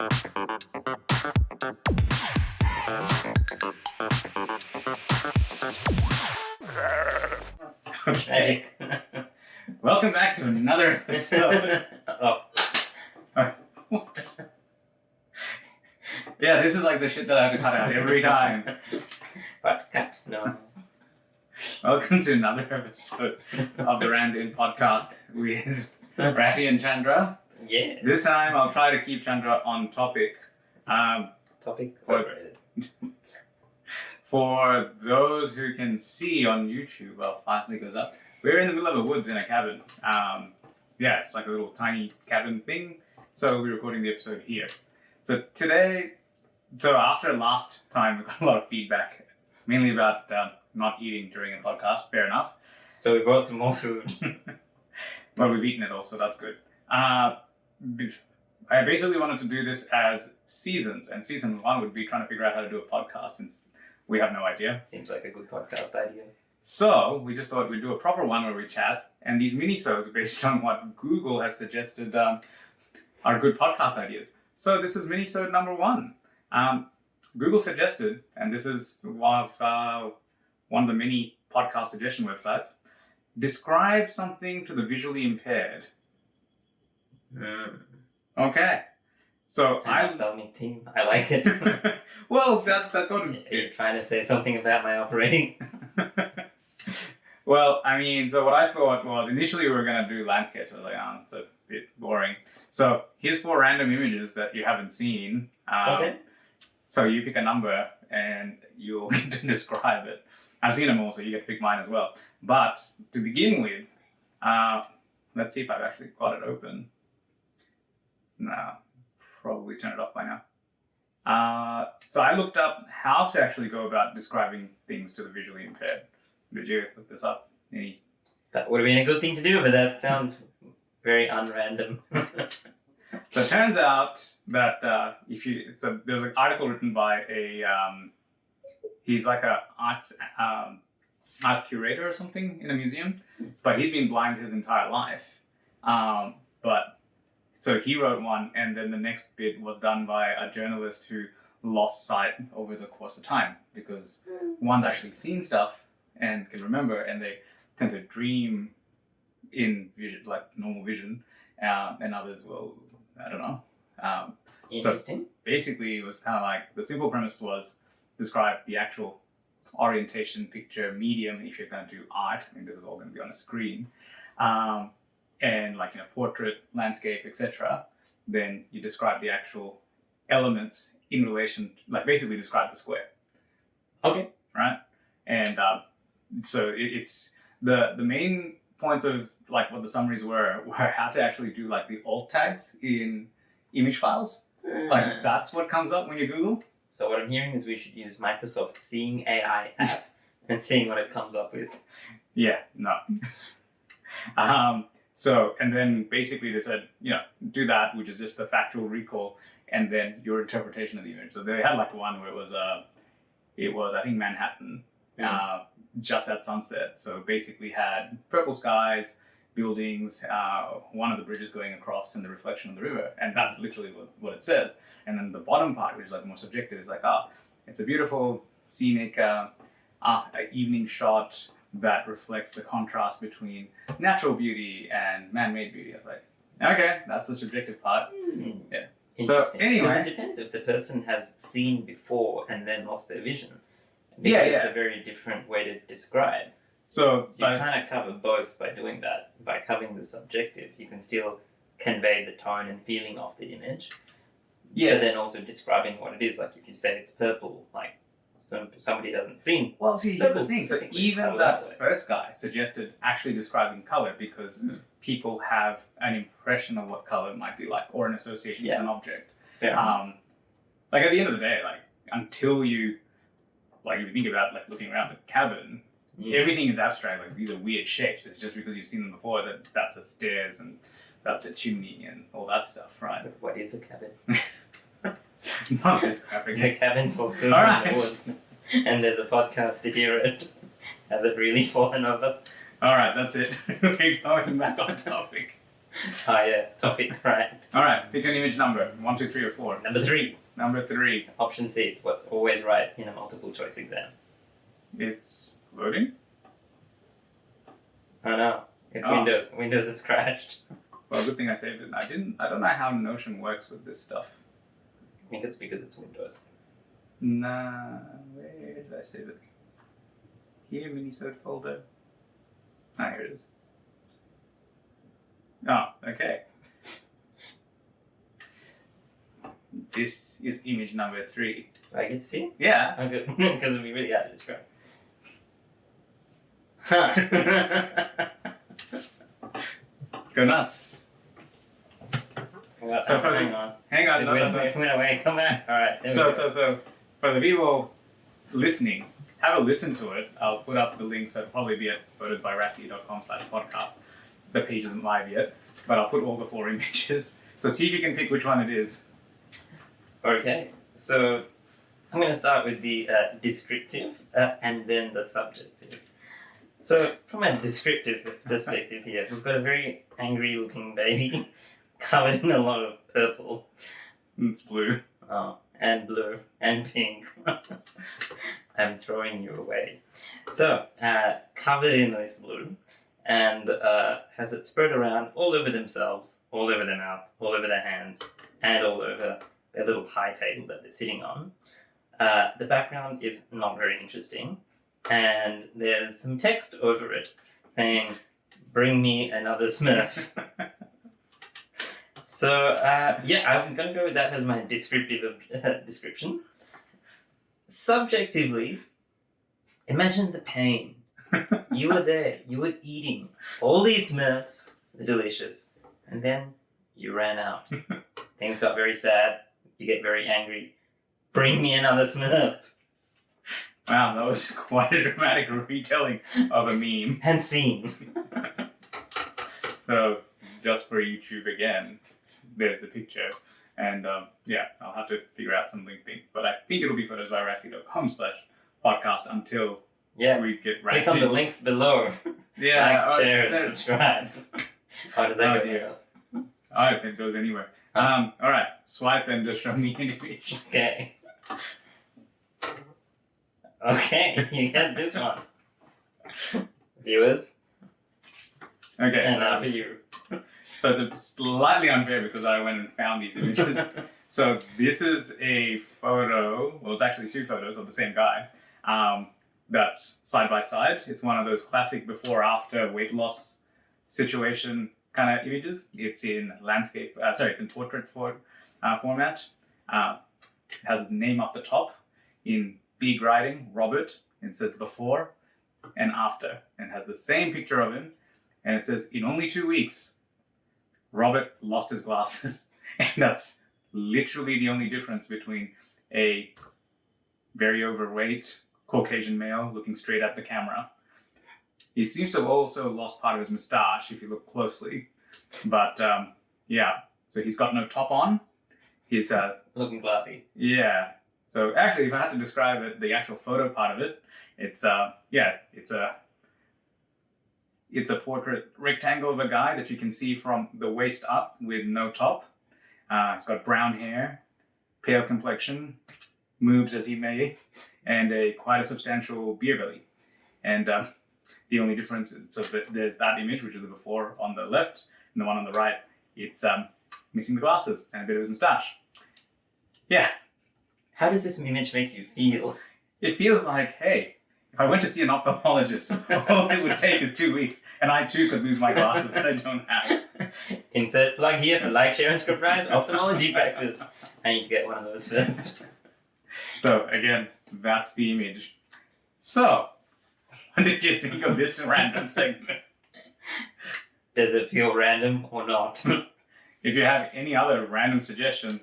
Okay. Welcome back to another episode. What? Yeah, this is like the shit that I have to cut out every time. But cut? No. Welcome to another episode of the randInt podcast with Rafi and Chandra. Yeah. This time I'll try to keep Chandra on topic. Topic for- For those who can see on YouTube, well, finally goes up. We're in the middle of the woods in a cabin. Yeah, it's like a little tiny cabin thing. So we're recording the episode here. So today, after last time, we got a lot of feedback, mainly about not eating during a podcast. Fair enough. So we brought some more food. But we've eaten it also, that's good. I basically wanted to do this as seasons, and season 1 would be trying to figure out how to do a podcast since we have no idea. Seems like a good podcast idea. So we just thought we'd do a proper one where we chat, and these mini-sodes based on what Google has suggested are good podcast ideas. So this is mini-sode number 1. Google suggested, and this is one of the many podcast suggestion websites, describe something to the visually impaired. Okay. So ophthalmic team. I like it. Well, I thought You're trying to say something about my operating. Well, I mean, so what I thought was initially we were going to do landscape. I was like, it's a bit boring. So here's 4 random images that you haven't seen. Okay. So you pick a number and you'll get to describe it. I've seen them all, so you get to pick mine as well. But to begin with, let's see if I've actually got it open. No, probably turn it off by now. So I looked up how to actually go about describing things to the visually impaired. Did you look this up? That would have been a good thing to do, but that sounds very unrandom. So it turns out that there's an article written by he's like a arts curator or something in a museum, but he's been blind his entire life. So he wrote one, and then the next bit was done by a journalist who lost sight over the course of time because one's actually seen stuff and can remember, and they tend to dream in vision, like normal vision, and others will, I don't know. Interesting. So basically, it was kind of like the simple premise was describe the actual orientation, picture, medium. If you're going to do art, I mean, this is all going to be on a screen. And like in a portrait, landscape, etc., then you describe the actual elements in relation, like basically describe the square. Okay. Right? And so it's the main points of like what the summaries were how to actually do like the alt tags in image files. Like that's what comes up when you Google. So what I'm hearing is we should use Microsoft Seeing AI app and seeing what it comes up with. Yeah, no. So, and then basically they said, do that, which is just the factual recall, and then your interpretation of the image. So they had like one where it was I think Manhattan, just at sunset. So basically had purple skies, buildings, one of the bridges going across and the reflection of the river. And that's literally what it says. And then the bottom part, which is like more subjective, is like, it's a beautiful scenic evening shot that reflects the contrast between natural beauty and man-made beauty. I was like, okay, that's the subjective part. Yeah. Interesting. So anyway, because it depends if the person has seen before and then lost their vision. It's a very different way to describe. So you kind of cover both by doing that. By covering the subjective, you can still convey the tone and feeling of the image. Yeah. But then also describing what it is. Like if you say it's purple, like somebody hasn't seen. Well, see, here's the thing. So even that first guy suggested actually describing color because people have an impression of what color might be like or an association with an object. Fair like at the end of the day, like until you, like if you think about like looking around the cabin, everything is abstract. Like these are weird shapes. It's just because you've seen them before that's a stairs and that's a chimney and all that stuff, right? But what is a cabin? Not this crap again. A cabin for silver in the woods. And there's a podcast to hear it. Has it really fallen over? Alright, that's it. We're going back on topic. Oh yeah, topic, right. Alright, pick an image number. 1, 2, 3, or 4. Number 3. Number 3. Option C. What always right in a multiple choice exam. It's loading. Oh no, it's Oh. Windows. Windows has crashed. Well, good thing I saved it. I don't know how Notion works with this stuff. I think it's because it's Windows. Nah, where did I save it? Here, minisode folder. Ah, here it is. Oh, okay. This is image number 3. Do I get to see it? Yeah. Oh good, because it'd be really hard to describe. Huh. Go nuts. Well, So for hang the- on. Hang on, It no, went away. Come back. All right. there we go. So for the people listening, have a listen to it. I'll put up the links. That'll probably be at photosbyraffi.com/podcast. The page isn't live yet, but I'll put all the 4 images. So see if you can pick which one it is. Okay, so I'm going to start with the descriptive and then the subjective. So from a descriptive perspective here, we've got a very angry looking baby covered in a lot of purple. It's blue. Oh, and blue and pink. I'm throwing you away. So, covered in this blue and has it spread around all over themselves, all over their mouth, all over their hands, and all over their little high table that they're sitting on. The background is not very interesting, and there's some text over it saying, "Bring me another Smurf." So, yeah, I'm going to go with that as my descriptive description. Subjectively, imagine the pain. You were there, you were eating all these Smurfs, they're delicious, and then you ran out. Things got very sad, you get very angry. Bring me another Smurf. Wow, that was quite a dramatic retelling of a meme. And scene. So, just for YouTube again, there's the picture. And yeah, I'll have to figure out some link thing. But I think it'll be photosbyraffi.com/podcast until Yeah, we get click on the links below. Yeah, Like, share, and subscribe. How does that Oh, go? dear. I don't think it goes anywhere. Alright, swipe and just show me an image. Okay. Okay, you get this one. Viewers, Okay, and so now for you. So it's slightly unfair because I went and found these images. So this is a photo, well, it's actually 2 photos of the same guy. That's side by side. It's one of those classic before-after weight loss situation kind of images. It's in landscape, it's in portrait format. It has his name up the top in big writing, Robert. It says before and after, and has the same picture of him. And it says, in only 2 weeks, Robert lost his glasses. And that's literally the only difference between a very overweight Caucasian male looking straight at the camera. He seems to have also lost part of his moustache if you look closely. But yeah, so he's got no top on. He's Looking classy. yeah. So actually, if I had to describe it, the actual photo part of it, it's it's a portrait rectangle of a guy that you can see from the waist up with no top. He's got brown hair, pale complexion, moves as he may, and quite a substantial beer belly. And the only difference, so there's that image, which is the before on the left, and the one on the right, it's missing the glasses and a bit of his moustache. Yeah. How does this image make you feel? It feels like, hey, if I went to see an ophthalmologist, all it would take is 2 weeks, and I too could lose my glasses that I don't have. Insert plug here for like, share, and subscribe. Ophthalmology practice. I need to get one of those first. So again, that's the image. So, what did you think of this random segment? Does it feel random or not? If you have any other random suggestions,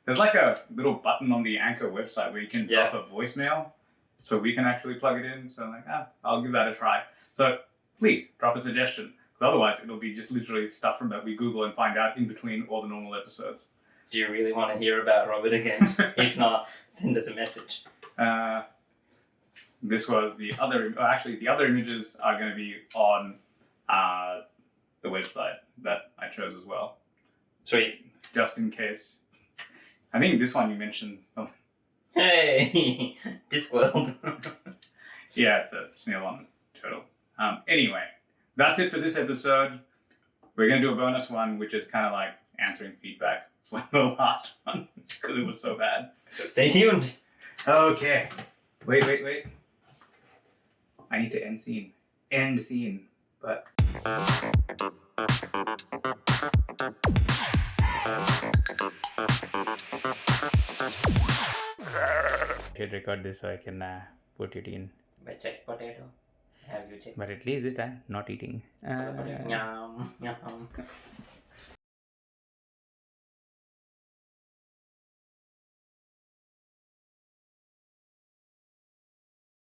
there's like a little button on the Anchor website where you can drop a voicemail, so we can actually plug it in. So I'm like, I'll give that a try. So please drop a suggestion, because otherwise it'll be just literally stuff from that we Google and find out in between all the normal episodes. Do you really want to hear about Robert again? If not, send us a message. This was the other, actually the other images are going to be on the website. that I chose as well, Sweet. just in case. I think this one you mentioned. Hey, Discworld. Yeah, it's a snail on turtle. Anyway, that's it for this episode. We're going to do a bonus one, which is kind of like answering feedback for the last one because it was so bad. So stay tuned. Okay. Wait. I need to end scene. End scene. But. Hit record this so I can put it in. But check potato. Have you checked? But at least this time, not eating. Yum, yum.